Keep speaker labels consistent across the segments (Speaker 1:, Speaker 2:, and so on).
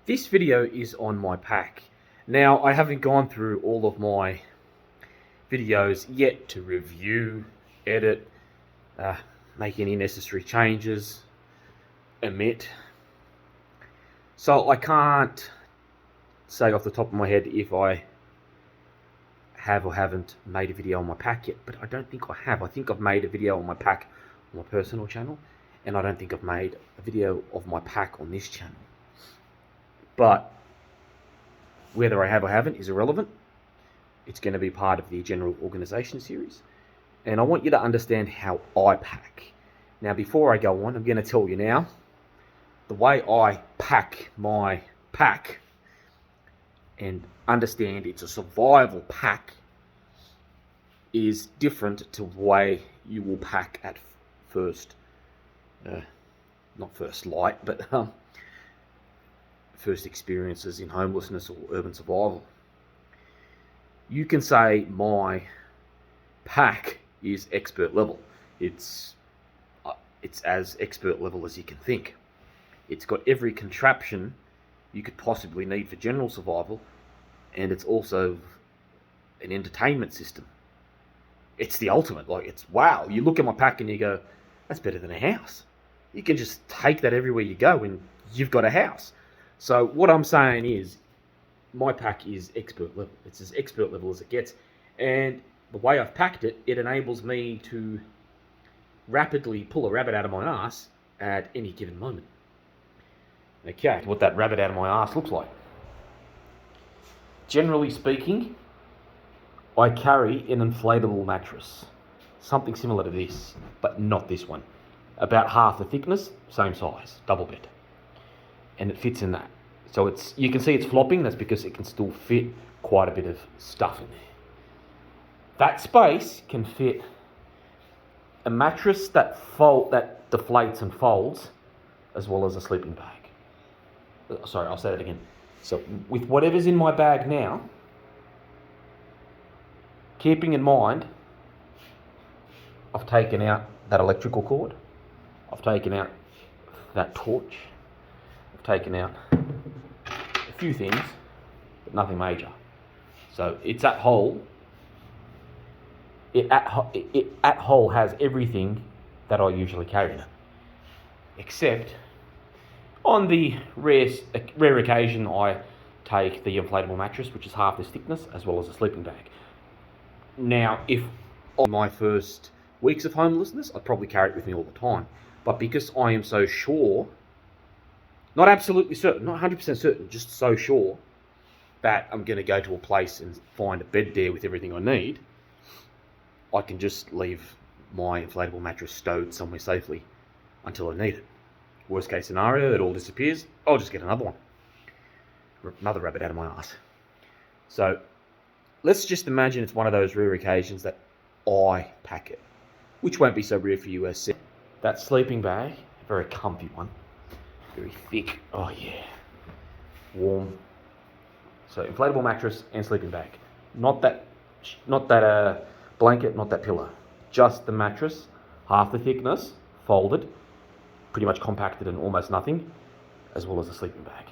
Speaker 1: This video is on my pack. Now, I haven't gone through all of my videos yet to review, edit, make any necessary changes, omit. So I can't say off the top of my head if I have or haven't made a video on my pack yet, but I don't think I have. I think I've made a video on my pack on my personal channel, and I don't think I've made a video of my pack on this channel. But whether I have or haven't is irrelevant. It's going to be part of the general organisation series. And I want you to understand how I pack. Now, before I go on, I'm going to tell you now, the way I pack my pack and understand it's a survival pack is different to the way you will pack at first, not first light, but first experiences in homelessness or urban survival. You can say my pack is expert level. It's as expert level as you can think. It's got every contraption you could possibly need for general survival, and it's also an entertainment system. It's the ultimate. Like, it's wow. You look at my pack and you go, that's better than a house. You can just take that everywhere you go and you've got a house. So what I'm saying is, my pack is expert level. It's as expert level as it gets. And the way I've packed it, it enables me to rapidly pull a rabbit out of my ass at any given moment. Okay, what that rabbit out of my ass looks like. Generally speaking, I carry an inflatable mattress. Something similar to this, but not this one. About half the thickness, same size, double bed. And it fits in that. So you can see it's flopping. That's because it can still fit quite a bit of stuff in there. That space can fit a mattress that deflates and folds, as well as a sleeping bag. Sorry, I'll say that again. So with whatever's in my bag now, keeping in mind, I've taken out that electrical cord. I've taken out that torch. I've taken out a few things, but nothing major. So it's at whole. It at whole has everything that I usually carry in it, except on the rare occasion I take the inflatable mattress, which is half this thickness, as well as a sleeping bag. Now, if on my first weeks of homelessness, I'd probably carry it with me all the time. But because I am so sure, not absolutely certain, not 100% certain, just so sure that I'm going to go to a place and find a bed there with everything I need, I can just leave my inflatable mattress stowed somewhere safely until I need it. Worst case scenario, it all disappears, I'll just get another one. Another rabbit out of my ass. So let's just imagine it's one of those rare occasions that I pack it, which won't be so rare for you as said. That sleeping bag, a very comfy one, very thick, oh yeah, warm. So inflatable mattress and sleeping bag. Not that blanket, not that pillow. Just the mattress, half the thickness, folded, pretty much compacted and almost nothing, as well as a sleeping bag.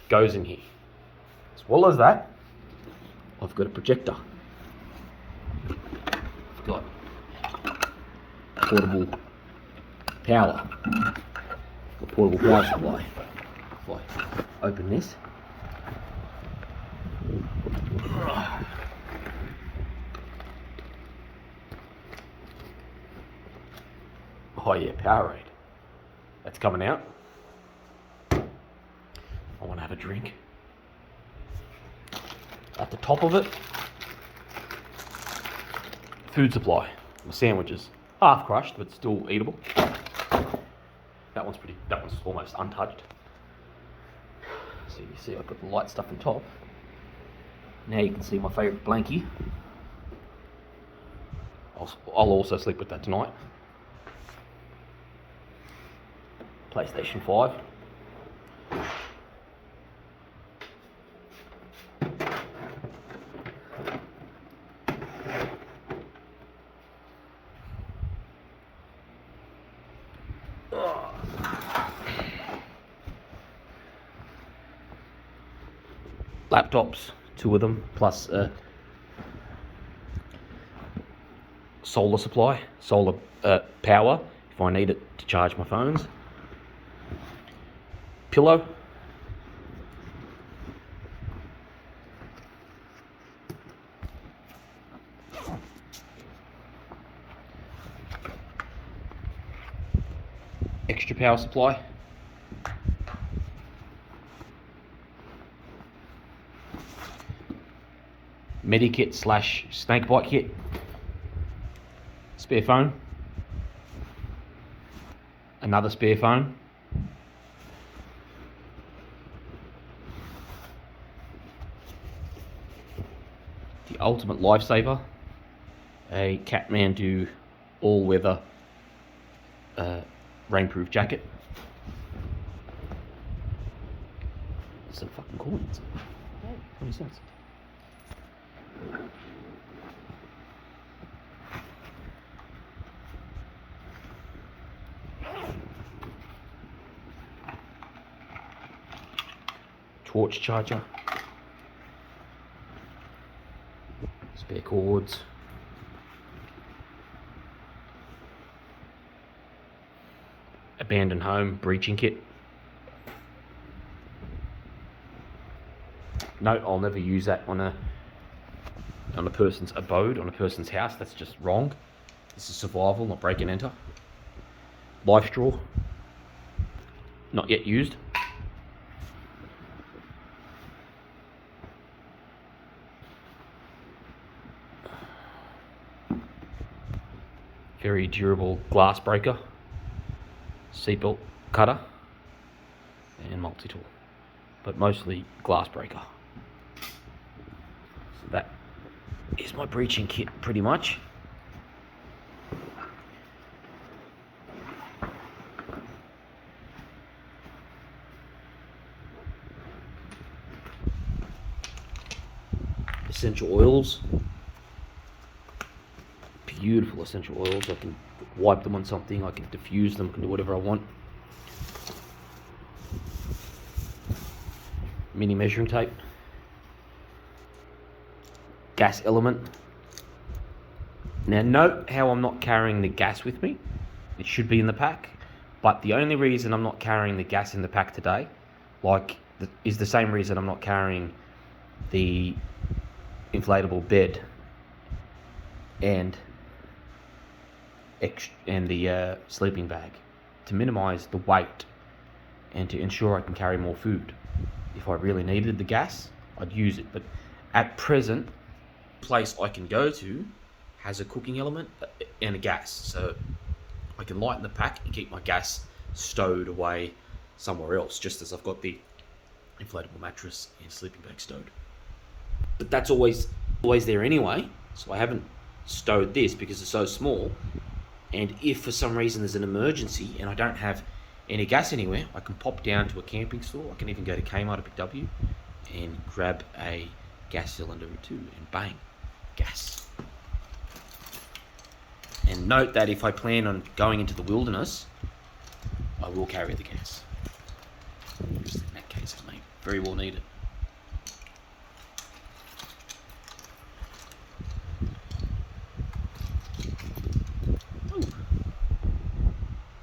Speaker 1: Goes in here. As well as that, I've got a projector. I've got portable power. A portable power supply. If I open this. Oh yeah, Powerade. That's coming out. I want to have a drink. At the top of it, food supply. My sandwiches. Half crushed, but still eatable. That one's almost untouched. So you see I've got the light stuff on top. Now you can see my favourite blankie. I'll also sleep with that tonight. PlayStation 5. laptops, 2 of them, plus a solar supply, solar power if I need it to charge my phones. Pillow. Extra power supply. Medikit / snakebite kit. Spare phone. Another spare phone. The ultimate lifesaver. A Kathmandu all-weather rainproof jacket. Some fucking coins. Hey, 20 cents. Torch charger. Spare cords. Abandoned home breaching kit. No, I'll never use that on a person's abode, on a person's house. That's just wrong. This is survival, not break and enter. Life straw. Not yet used. Very durable glass breaker. Seatbelt cutter. And multi-tool. But mostly glass breaker. So that is my breaching kit pretty much. Essential oils. Beautiful essential oils. I can wipe them on something, I can diffuse them, I can do whatever I want. Mini measuring tape. Gas element. Now note how I'm not carrying the gas with me. It should be in the pack, but the only reason I'm not carrying the gas in the pack today, is the same reason I'm not carrying the inflatable bed and the sleeping bag, to minimize the weight and to ensure I can carry more food. If I really needed the gas, I'd use it, but at present, the place I can go to has a cooking element and a gas, so I can lighten the pack and keep my gas stowed away somewhere else, just as I've got the inflatable mattress and sleeping bag stowed. But that's always there anyway, so I haven't stowed this because it's so small. And if for some reason there's an emergency and I don't have any gas anywhere, I can pop down to a camping store. I can even go to Kmart or Big W and grab a gas cylinder or two and bang, gas. And note that if I plan on going into the wilderness, I will carry the gas. Just in that case, I may very well need it.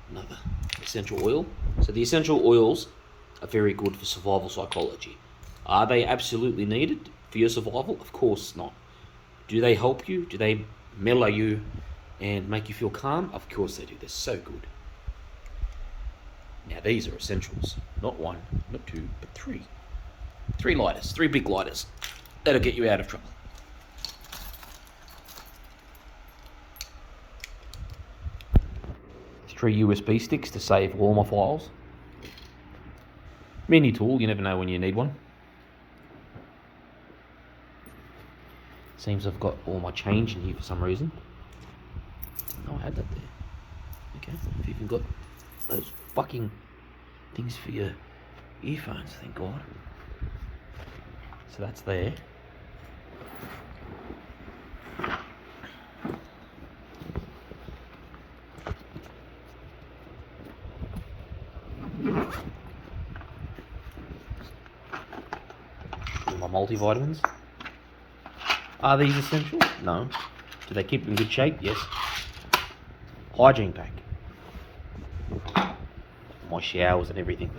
Speaker 1: Another essential oil. So the essential oils are very good for survival psychology. Are they absolutely needed for your survival? Of course not. Do they help you? Do they mellow you and make you feel calm? Of course they do. They're so good. Now these are essentials. Not one, not two, but three. 3 lighters, 3 big lighters. That'll get you out of trouble. Three USB sticks to save all my files. Mini tool, you never know when you need one. Seems I've got all my change in here for some reason. Didn't know I had that there. Okay, I've even got those fucking things for your earphones, thank God. So that's there. My multivitamins. Are these essential? No. Do they keep in good shape? Yes. Hygiene pack. My showers and everything.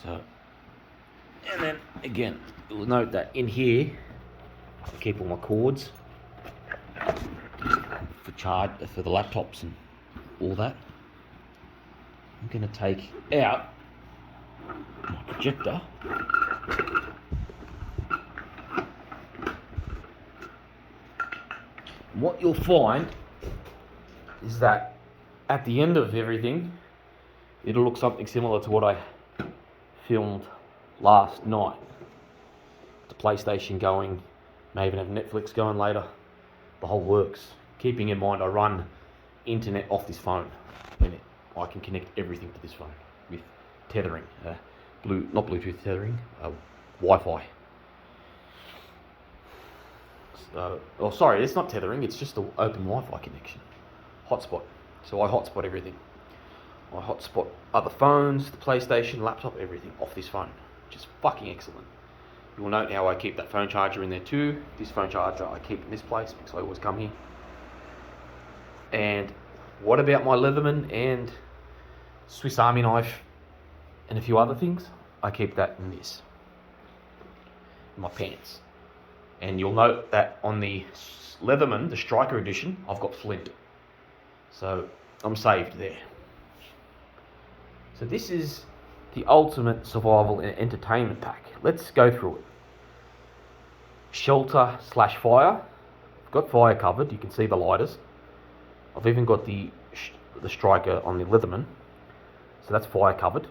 Speaker 1: So, and then again, you'll note that in here, I keep all my cords for the laptops and all that. I'm going to take out my projector. And what you'll find is that at the end of everything, it'll look something similar to what I filmed last night. The PlayStation going, may even have Netflix going later. The whole works. Keeping in mind I run internet off this phone. And I can connect everything to this phone with tethering. Not Bluetooth tethering, Wi-Fi. Sorry, it's not tethering, it's just an open Wi-Fi connection. Hotspot. So I hotspot everything. I hotspot other phones, the PlayStation, laptop, everything off this phone, which is fucking excellent. You'll note how I keep that phone charger in there too. This phone charger I keep in this place because I always come here. And what about my Leatherman and Swiss Army knife and a few other things? I keep that in this, in my pants. And you'll note that on the Leatherman, the Striker edition, I've got flint. So I'm saved there. So this is the ultimate survival and entertainment pack. Let's go through it. Shelter/fire. I've got fire covered. You can see the lighters. I've even got the Striker on the Leatherman. So that's fire covered.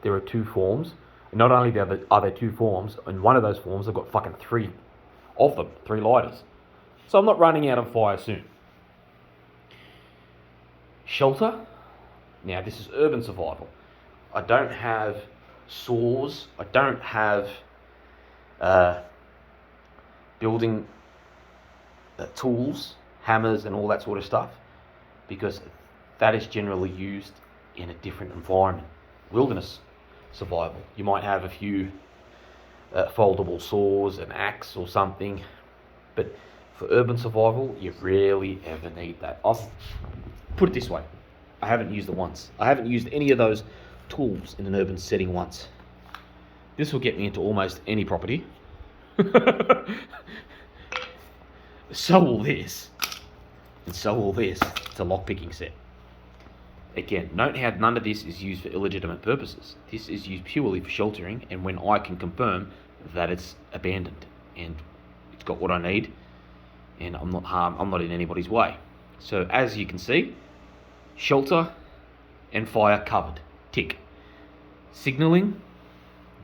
Speaker 1: There are 2 forms. And not only are there 2 forms, in one of those forms I've got fucking 3 of them, 3 lighters. So I'm not running out of fire soon. Shelter. Now this is urban survival. I don't have saws. I don't have building tools, hammers and all that sort of stuff, because that is generally used in a different environment. Wilderness survival. You might have a few foldable saws, an axe or something, but for urban survival, you rarely ever need that. I'll put it this way. I haven't used it once. I haven't used any of those tools in an urban setting once. This will get me into almost any property. So will this. And so will this. It's a lockpicking set. Again, note how none of this is used for illegitimate purposes. This is used purely for sheltering and when I can confirm that it's abandoned and it's got what I need and I'm not in anybody's way. So as you can see, shelter and fire covered. Tick. Signalling.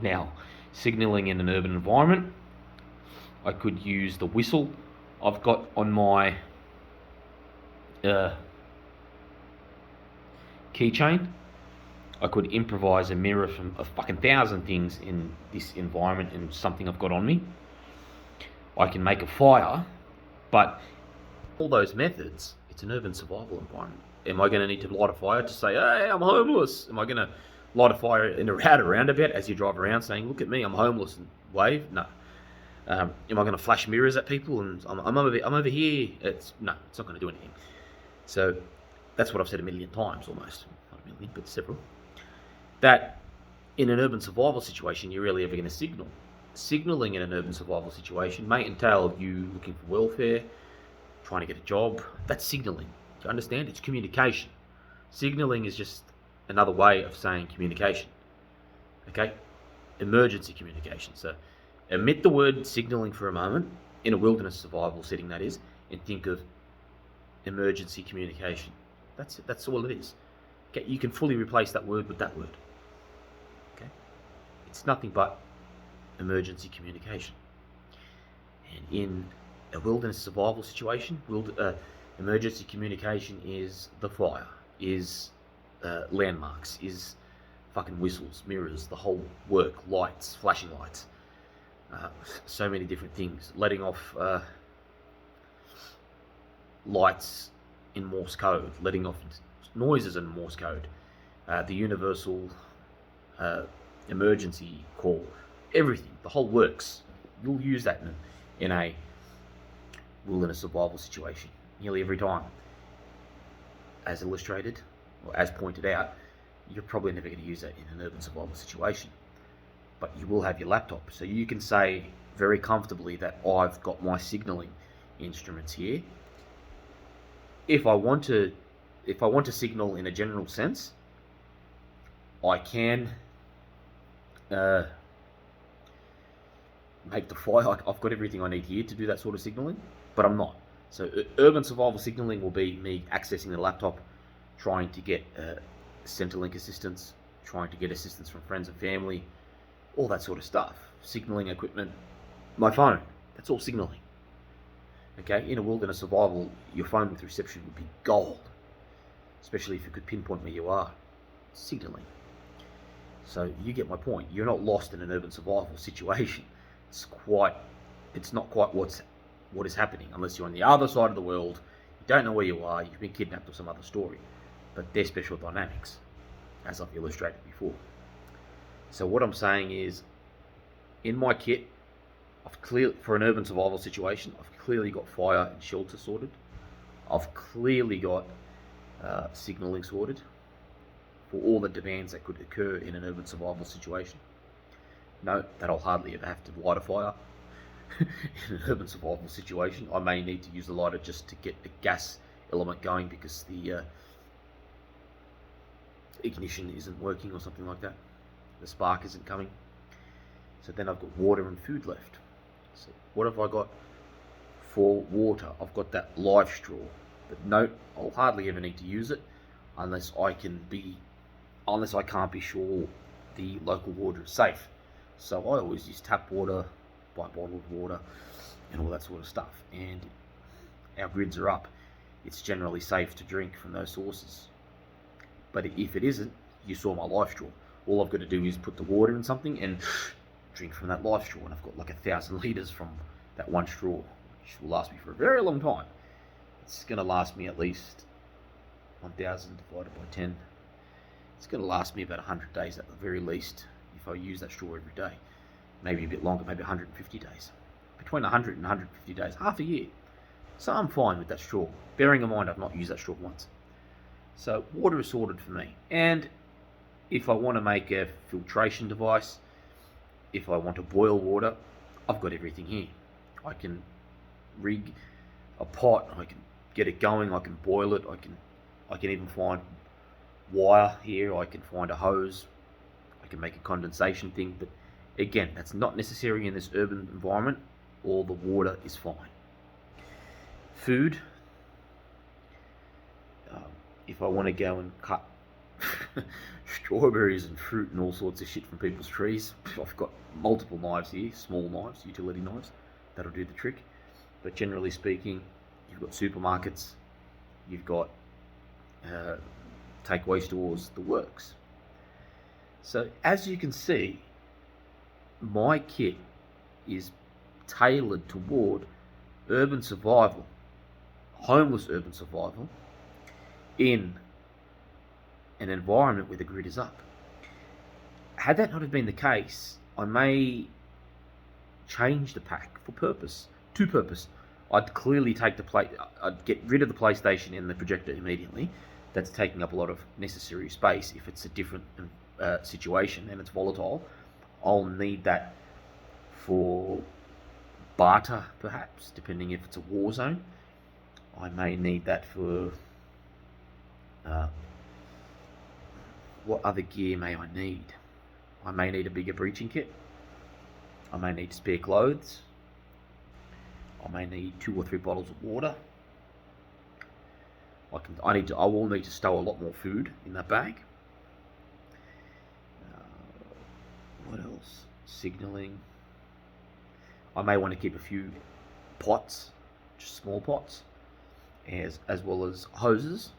Speaker 1: Now, signalling in an urban environment, I could use the whistle I've got on my keychain. I could improvise a mirror from a fucking 1,000 things in this environment and something I've got on me. I can make a fire, but all those methods, it's an urban survival environment. Am I going to need to light a fire to say, hey, I'm homeless? Am I going to light a fire in a roundabout as you drive around saying, look at me, I'm homeless, and wave? No. Am I going to flash mirrors at people and I'm over here? No, it's not going to do anything. So that's what I've said a million times almost. Not a million, but several. That in an urban survival situation, you're rarely ever going to signal. Signalling in an urban survival situation may entail you looking for welfare, trying to get a job. That's signalling. Do you understand? It's communication. Signalling is just another way of saying communication. Okay? Emergency communication. So omit the word signalling for a moment, in a wilderness survival setting that is, and think of emergency communication. That's it. That's all it is. Okay? You can fully replace that word with that word. Okay? It's nothing but emergency communication. And in a wilderness survival situation, emergency communication is the fire, is landmarks, is fucking whistles, mirrors, the whole work, lights, flashing lights, so many different things, letting off lights in Morse code, letting off noises in Morse code, the universal emergency call, everything, the whole works. You'll use that in a wilderness survival situation nearly every time. As illustrated, or as pointed out, you're probably never going to use that in an urban survival situation. But you will have your laptop, so you can say very comfortably that I've got my signaling instruments here. If I want to signal in a general sense, I can make the fire. I've got everything I need here to do that sort of signaling, but I'm not. So urban survival signaling will be me accessing the laptop, trying to get Centrelink assistance, trying to get assistance from friends and family, all that sort of stuff. Signaling equipment, my phone, that's all signaling. Okay, in a wilderness survival, your phone with reception would be gold, especially if you could pinpoint where you are. Signaling. So you get my point. You're not lost in an urban survival situation. It's not quite what is happening, unless you're on the other side of the world, you don't know where you are, you've been kidnapped or some other story. But they're special dynamics, as I've illustrated before. So what I'm saying is, in my kit, for an urban survival situation, I've clearly got fire and shelter sorted. I've clearly got signaling sorted for all the demands that could occur in an urban survival situation. Note that I'll hardly ever have to light a fire in an urban survival situation. I may need to use the lighter just to get the gas element going because the ignition isn't working or something like that. The spark isn't coming. So then I've got water and food left. So what have I got for water? I've got that live straw. But note, I'll hardly ever need to use it unless I can't be sure the local water is safe. So I always use tap water, buy bottled water, and all that sort of stuff. And our grids are up. It's generally safe to drink from those sources. But if it isn't, you saw my live straw. All I've got to do is put the water in something and drink from that live straw. And I've got like 1,000 litres from that one straw, which will last me for a very long time. It's going to last me at least 1,000 divided by 10. It's going to last me about 100 days at the very least if I use that straw every day. Maybe a bit longer, maybe 150 days. Between 100 and 150 days, half a year. So I'm fine with that straw, bearing in mind I've not used that straw once. So water is sorted for me. And if I want to make a filtration device, if I want to boil water, I've got everything here. I can rig a pot, I can get it going, I can boil it, I can even find wire here, I can find a hose, I can make a condensation thing, but again, that's not necessary in this urban environment. All the water is fine. Food, if I want to go and cut strawberries and fruit and all sorts of shit from people's trees, I've got multiple knives here, small knives, utility knives, that'll do the trick. But generally speaking, you've got supermarkets, you've got takeaway stores, the works. So as you can see, my kit is tailored toward urban survival, homeless urban survival, in an environment where the grid is up. Had that not have been the case, I may change the pack for purpose. I'd clearly I'd get rid of the PlayStation and the projector immediately. That's taking up a lot of necessary space. If it's a different situation and it's volatile, I'll need that for barter, perhaps, depending if it's a war zone. I may need that for what other gear may I need? I may need a bigger breaching kit. I may need spare clothes. I may need 2 or 3 bottles of water. I will need to stow a lot more food in that bag. What else? Signaling. I may want to keep a few pots, just small pots, as well as hoses.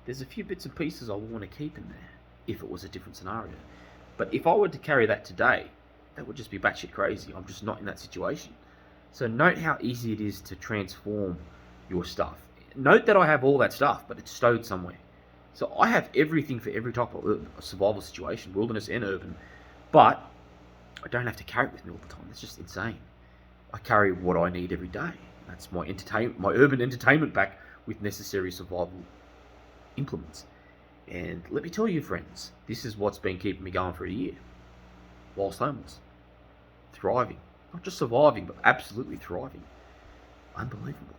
Speaker 1: There's a few bits and pieces I want to keep in there if it was a different scenario. But if I were to carry that today, that would just be batshit crazy. I'm just not in that situation. So note how easy it is to transform your stuff. Note that I have all that stuff, but it's stowed somewhere. So I have everything for every type of survival situation, wilderness and urban. But I don't have to carry it with me all the time. It's just insane. I carry what I need every day. That's my entertainment, my urban entertainment pack with necessary survival implements. And let me tell you, friends, this is what's been keeping me going for a year whilst homeless. Thriving. Not just surviving, but absolutely thriving. Unbelievable.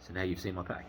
Speaker 1: So now you've seen my pack.